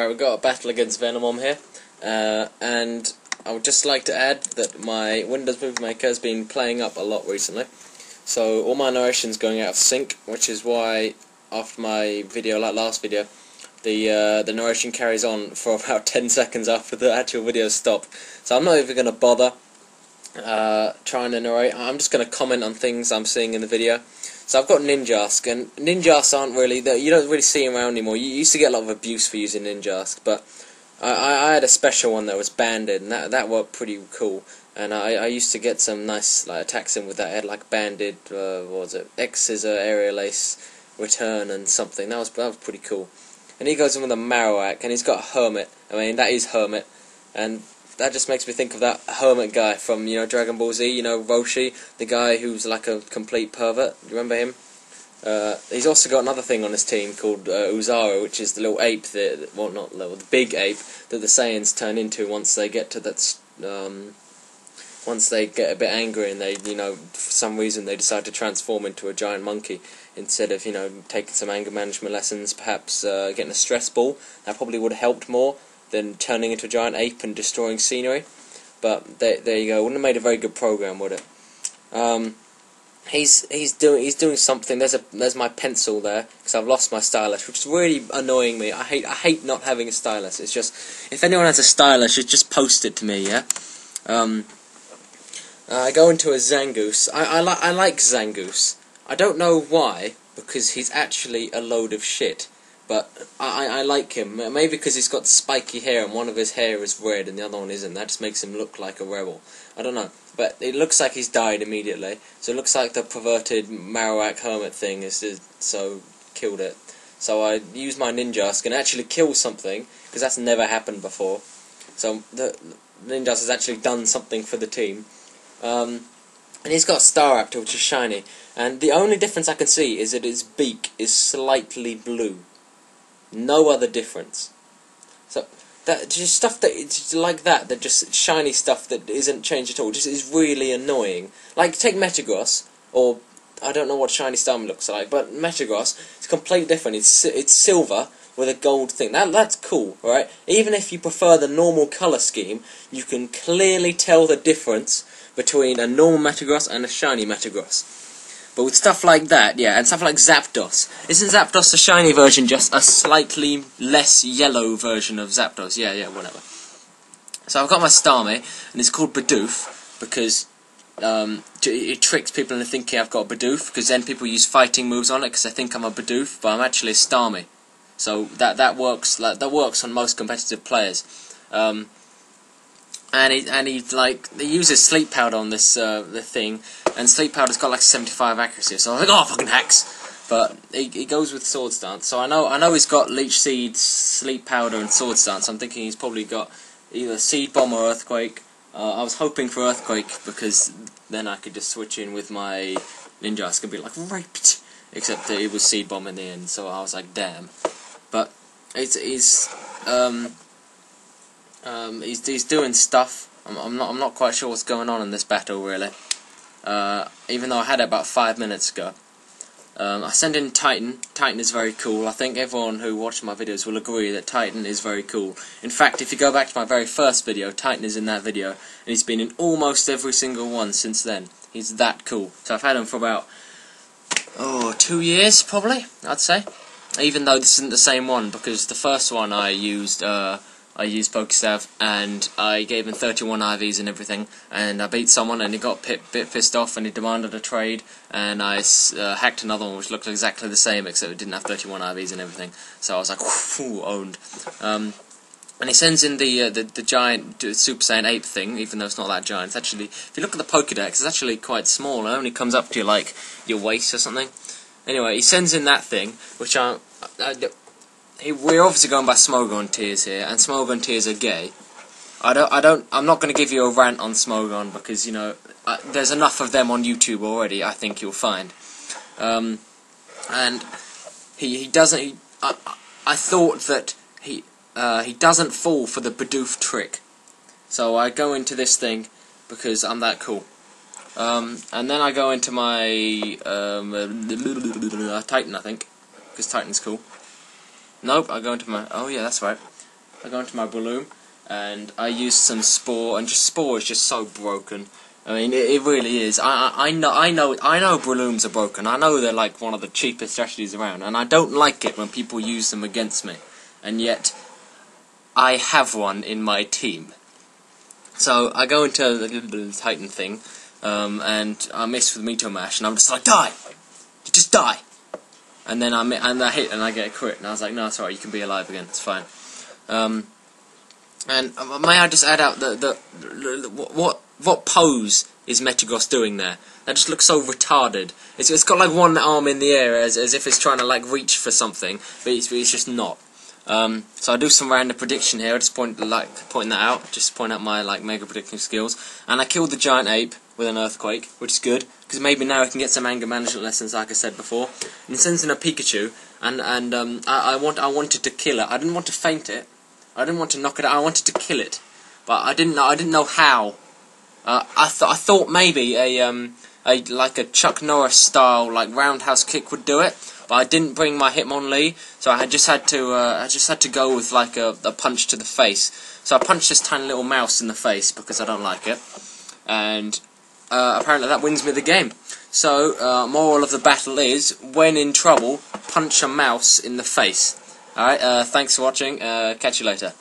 Alright, we've got a battle against Vennimon here, and I would just like to add that my Windows Movie Maker has been playing up a lot recently, so all my narration's going out of sync, which is why after my video, like last video, the narration carries on for about 10 seconds after the actual video stopped. So I'm not even going to bother trying to narrate. I'm just going to comment on things I'm seeing in the video. So I've got Ninjask, and Ninjask aren't really, you don't really see them around anymore. You used to get a lot of abuse for using Ninjask, but I had a special one that was banded, and that worked pretty cool. And I used to get some nice attacks in with that. I had like banded, what was it, X-Scissor, Aerial Ace, Return, and something. That was pretty cool. And he goes in with a Marowak, and he's got a Hermit. I mean, that is Hermit, and that just makes me think of that Hermit guy from, you know, Dragon Ball Z, you know, Roshi, the guy who's like a complete pervert. You remember him? He's also got another thing on his team called Uzaru, which is the little ape that, well, not little, the big ape that the Saiyans turn into once they get to that, once they get a bit angry and they, you know, for some reason they decide to transform into a giant monkey instead of, you know, taking some anger management lessons, perhaps getting a stress ball. That probably would have helped more than turning into a giant ape and destroying scenery. But there you go. Wouldn't have made a very good program, would it? He's doing something. There's my pencil there because I've lost my stylus, which is really annoying me. I hate not having a stylus. It's just, if anyone has a stylus, just post it to me. Yeah. I go into a Zangoose. I like Zangoose. I don't know why, because he's actually a load of shit. But I like him. Maybe because he's got spiky hair and one of his hair is red and the other one isn't. That just makes him look like a rebel. I don't know. But it looks like he's died immediately. So it looks like the perverted Marowak Hermit thing so killed it. So I use my Ninjask and actually kill something, because that's never happened before. So the Ninjask has actually done something for the team. And he's got a Staraptor, which is shiny. And the only difference I can see is that its beak is slightly blue. No other difference. So that just stuff that it's like that just shiny stuff that isn't changed at all, just is really annoying. Like take Metagross, or I don't know what shiny Starmie looks like, but Metagross, it's completely different. It's silver with a gold thing. That's cool, right? Even if you prefer the normal colour scheme, you can clearly tell the difference between a normal Metagross and a shiny Metagross. But with stuff like that, yeah, and stuff like Zapdos. Isn't Zapdos the shiny version just a slightly less yellow version of Zapdos? Yeah, whatever. So I've got my Starmie, and it's called Bidoof, because it tricks people into thinking I've got a Bidoof, because then people use fighting moves on it, because they think I'm a Bidoof, but I'm actually a Starmie. So that works on most competitive players. And he uses sleep powder on this the thing, and sleep powder's got like 75 accuracy, so I was like, oh fucking hacks! But he goes with Sword Stance, so I know he's got Leech Seed, sleep powder, and Sword Stance. So I'm thinking he's probably got either Seed Bomb or Earthquake. I was hoping for Earthquake because then I could just switch in with my Ninjask and be like raped, except that it was Seed Bomb in the end. So I was like, damn. But he's doing stuff. I'm not quite sure what's going on in this battle really. Even though I had it about 5 minutes ago. I send in Titan. Titan is very cool. I think everyone who watches my videos will agree that Titan is very cool. In fact, if you go back to my very first video, Titan is in that video, and he's been in almost every single one since then. He's that cool. So I've had him for about 2 years probably, I'd say. Even though this isn't the same one, because the first one I used Pokestav, and I gave him 31 IVs and everything, and I beat someone, and he got a bit pissed off, and he demanded a trade, and I hacked another one which looked exactly the same, except it didn't have 31 IVs and everything, so I was like, whoo, owned. And he sends in the giant Super Saiyan ape thing, even though it's not that giant. It's actually, if you look at the Pokedex, it's actually quite small, it only comes up to like your waist or something. Anyway, he sends in that thing, which we're obviously going by Smogon tiers here, and Smogon tiers are gay. I'm not going to give you a rant on Smogon because, you know, there's enough of them on YouTube already. I think you'll find, and he doesn't. I thought that he doesn't fall for the Bidoof trick, so I go into this thing because I'm that cool. And then I go into my Titan, I think, because Titan's cool. Nope, I go into my... Oh yeah, that's right. I go into my Breloom, and I use some Spore, and just Spore is just so broken. I mean, it really is. I know Brelooms are broken. I know they're like one of the cheapest strategies around, and I don't like it when people use them against me. And yet, I have one in my team. So I go into the Titan thing, and I miss with Meteor Mash, and I'm just like, die! Just die! And then I hit and I get a crit, and I was like, no, it's alright, you can be alive again, it's fine. And may I just add out what pose is Metagross doing there? That just looks so retarded. It's got like one arm in the air as if it's trying to like reach for something, but it's just not. So I do some random prediction here. I just point that out. Just point out my like mega prediction skills, and I killed the giant ape with an earthquake, which is good because maybe now I can get some anger management lessons, like I said before. And it sends in a Pikachu, and I wanted to kill it. I didn't want to faint it. I didn't want to knock it out. I wanted to kill it, but I didn't know how. I thought maybe like a Chuck Norris style like roundhouse kick would do it. But I didn't bring my Hitmonlee, so I just had to go with like a punch to the face. So I punched this tiny little mouse in the face because I don't like it, and apparently that wins me the game. So moral of the battle is, when in trouble, punch a mouse in the face. Alright, thanks for watching. Catch you later.